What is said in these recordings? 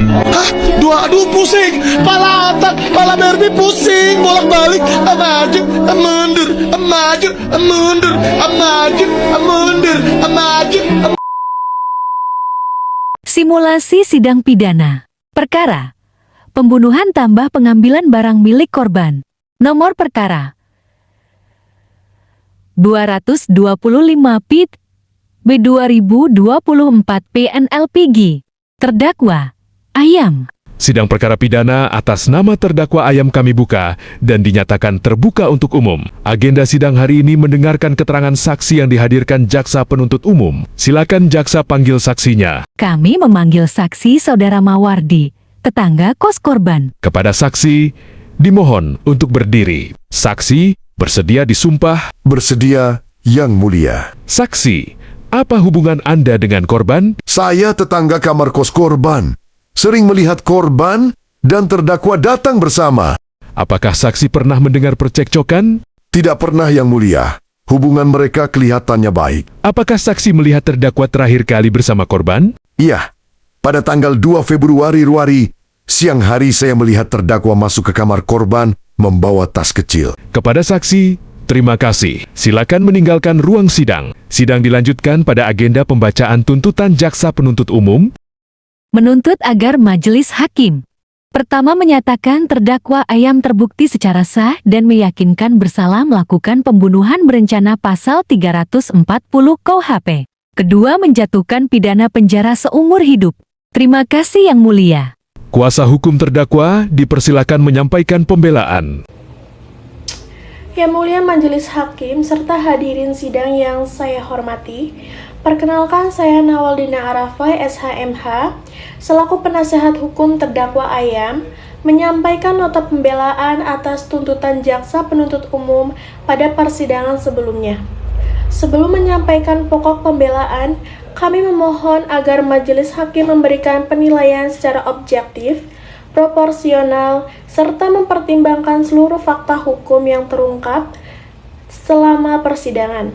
Hah? Aduh pusing. Pala otak, pala Barbie pusing. Bolak-balik. Maju, mundur, maju, mundur, maju, mundur, maju. Simulasi sidang pidana. Perkara: pembunuhan tambah pengambilan barang milik korban. Nomor perkara 225 PIT B 2024 PNLPG. Terdakwa Ayam. Sidang perkara pidana atas nama terdakwa Ayam kami buka dan dinyatakan terbuka untuk umum. Agenda sidang hari ini mendengarkan keterangan saksi yang dihadirkan jaksa penuntut umum. Silakan jaksa panggil saksinya. Kami memanggil saksi Saudara Mawardi, tetangga kos korban. Kepada saksi, dimohon untuk berdiri. Saksi bersedia disumpah. Bersedia, Yang Mulia. Saksi, apa hubungan Anda dengan korban? Saya tetangga kamar kos korban. Sering melihat korban dan terdakwa datang bersama. Apakah saksi pernah mendengar percekcokan? Tidak pernah, Yang Mulia. Hubungan mereka kelihatannya baik. Apakah saksi melihat terdakwa terakhir kali bersama korban? Iya, pada tanggal 2 Februari siang hari saya melihat terdakwa masuk ke kamar korban membawa tas kecil. Kepada saksi, terima kasih. Silakan meninggalkan ruang sidang. Sidang dilanjutkan pada agenda pembacaan tuntutan jaksa penuntut umum. Menuntut agar majelis hakim pertama menyatakan terdakwa Ayam terbukti secara sah dan meyakinkan bersalah melakukan pembunuhan berencana pasal 340 KUHP. Kedua, menjatuhkan pidana penjara seumur hidup. Terima kasih Yang Mulia. Kuasa hukum terdakwa dipersilakan menyampaikan pembelaan. Yang Mulia Majelis Hakim serta hadirin sidang yang saya hormati, perkenalkan saya Nawaldina Arafai, SHMH, selaku penasehat hukum terdakwa Ayam, menyampaikan nota pembelaan atas tuntutan jaksa penuntut umum pada persidangan sebelumnya. Sebelum menyampaikan pokok pembelaan, kami memohon agar majelis hakim memberikan penilaian secara objektif, proporsional, serta mempertimbangkan seluruh fakta hukum yang terungkap selama persidangan.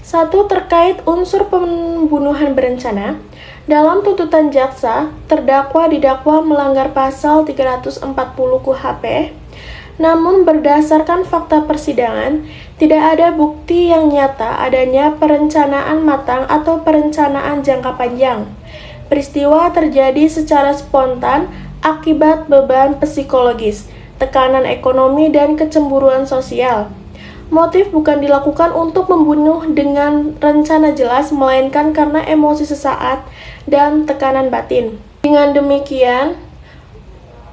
1. Terkait unsur pembunuhan berencana, dalam tuntutan jaksa, terdakwa didakwa melanggar pasal 340 KUHP, namun berdasarkan fakta persidangan, tidak ada bukti yang nyata adanya perencanaan matang atau perencanaan jangka panjang. Peristiwa terjadi secara spontan akibat beban psikologis, tekanan ekonomi, dan kecemburuan sosial. Motif bukan dilakukan untuk membunuh dengan rencana jelas, melainkan karena emosi sesaat dan tekanan batin. Dengan demikian,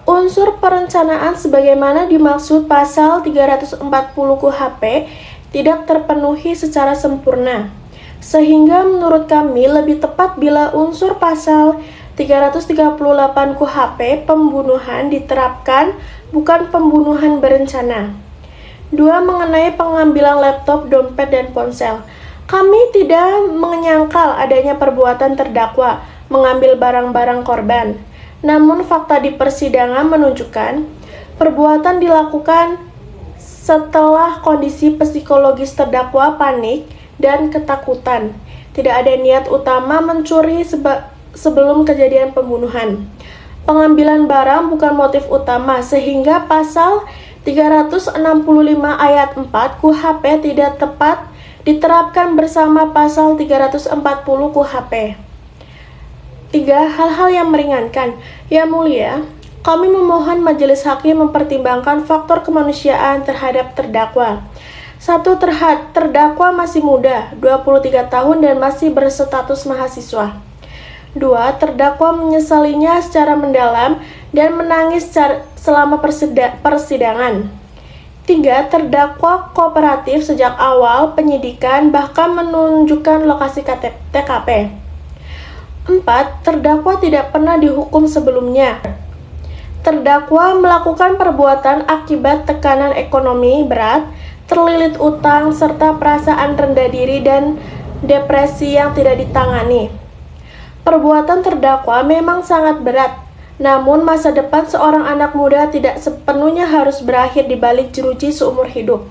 unsur perencanaan sebagaimana dimaksud pasal 340 KUHP tidak terpenuhi secara sempurna. Sehingga menurut kami lebih tepat bila unsur pasal 338 KUHP pembunuhan diterapkan, bukan pembunuhan berencana. 2. Mengenai pengambilan laptop, dompet, dan ponsel. Kami tidak menyangkal adanya perbuatan terdakwa mengambil barang-barang korban. Namun fakta di persidangan menunjukkan perbuatan dilakukan setelah kondisi psikologis terdakwa panik dan ketakutan. Tidak ada niat utama mencuri sebelum kejadian pembunuhan. Pengambilan barang bukan motif utama, sehingga pasal 365 ayat 4 KUHP tidak tepat diterapkan bersama pasal 340 KUHP. 3. Hal-hal yang meringankan. Ya Mulia, kami memohon majelis hakim mempertimbangkan faktor kemanusiaan terhadap terdakwa. 1. Terdakwa masih muda, 23 tahun dan masih berstatus mahasiswa. 2. Terdakwa menyesalinya secara mendalam dan menangis selama persidangan. 3. Terdakwa kooperatif sejak awal penyidikan, bahkan menunjukkan lokasi TKP. 4. Terdakwa tidak pernah dihukum sebelumnya. Terdakwa melakukan perbuatan akibat tekanan ekonomi berat, terlilit utang, serta perasaan rendah diri dan depresi yang tidak ditangani. Perbuatan terdakwa memang sangat berat, namun masa depan seorang anak muda tidak sepenuhnya harus berakhir di balik jeruji seumur hidup.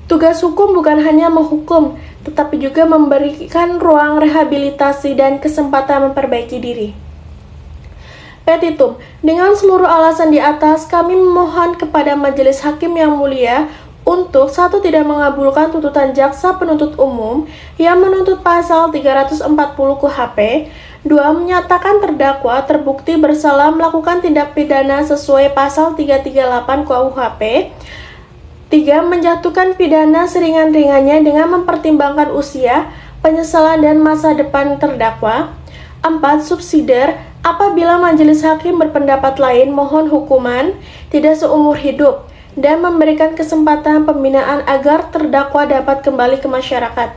Tugas hukum bukan hanya menghukum, tetapi juga memberikan ruang rehabilitasi dan kesempatan memperbaiki diri. Petitum, dengan seluruh alasan di atas, kami memohon kepada Majelis Hakim yang mulia untuk 1. Tidak mengabulkan tuntutan jaksa penuntut umum yang menuntut pasal 340 KUHP. 2. Menyatakan terdakwa terbukti bersalah melakukan tindak pidana sesuai pasal 338 KUHP. 3. Menjatuhkan pidana seringan-ringannya dengan mempertimbangkan usia, penyesalan dan masa depan terdakwa. 4. Subsidiar, apabila majelis hakim berpendapat lain, mohon hukuman tidak seumur hidup dan memberikan kesempatan pembinaan agar terdakwa dapat kembali ke masyarakat.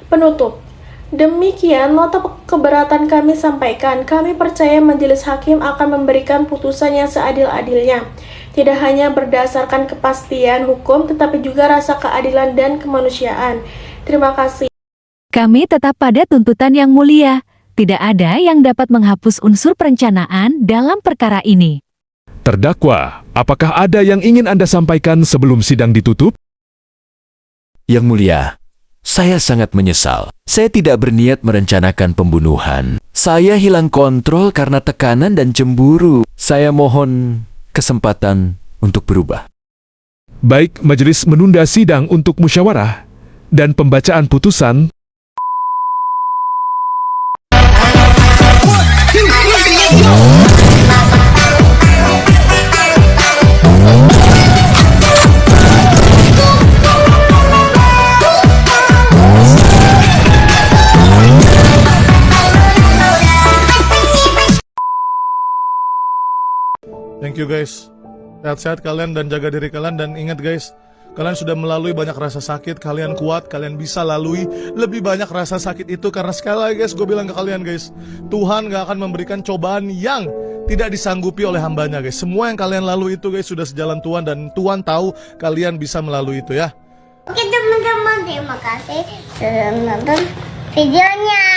Penutup. Demikian nota keberatan kami sampaikan. Kami percaya majelis hakim akan memberikan putusan yang seadil-adilnya, tidak hanya berdasarkan kepastian hukum tetapi juga rasa keadilan dan kemanusiaan. Terima kasih. Kami tetap pada tuntutan yang mulia. Tidak ada yang dapat menghapus unsur perencanaan dalam perkara ini. Terdakwa, apakah ada yang ingin Anda sampaikan sebelum sidang ditutup? Yang mulia, saya sangat menyesal. Saya tidak berniat merencanakan pembunuhan. Saya hilang kontrol karena tekanan dan cemburu. Saya mohon kesempatan untuk berubah. Baik, majelis menunda sidang untuk musyawarah dan pembacaan putusan. Thank you guys. Sehat-sehat kalian dan jaga diri kalian. Dan ingat guys, kalian sudah melalui banyak rasa sakit. Kalian kuat, kalian bisa lalui lebih banyak rasa sakit itu. Karena sekali lagi guys, gue bilang ke kalian guys, Tuhan gak akan memberikan cobaan yang tidak disanggupi oleh hambanya guys. Semua yang kalian lalui itu guys sudah sejalan Tuhan. Dan Tuhan tahu kalian bisa melalui itu ya. Oke teman-teman, terima kasih sudah menonton videonya.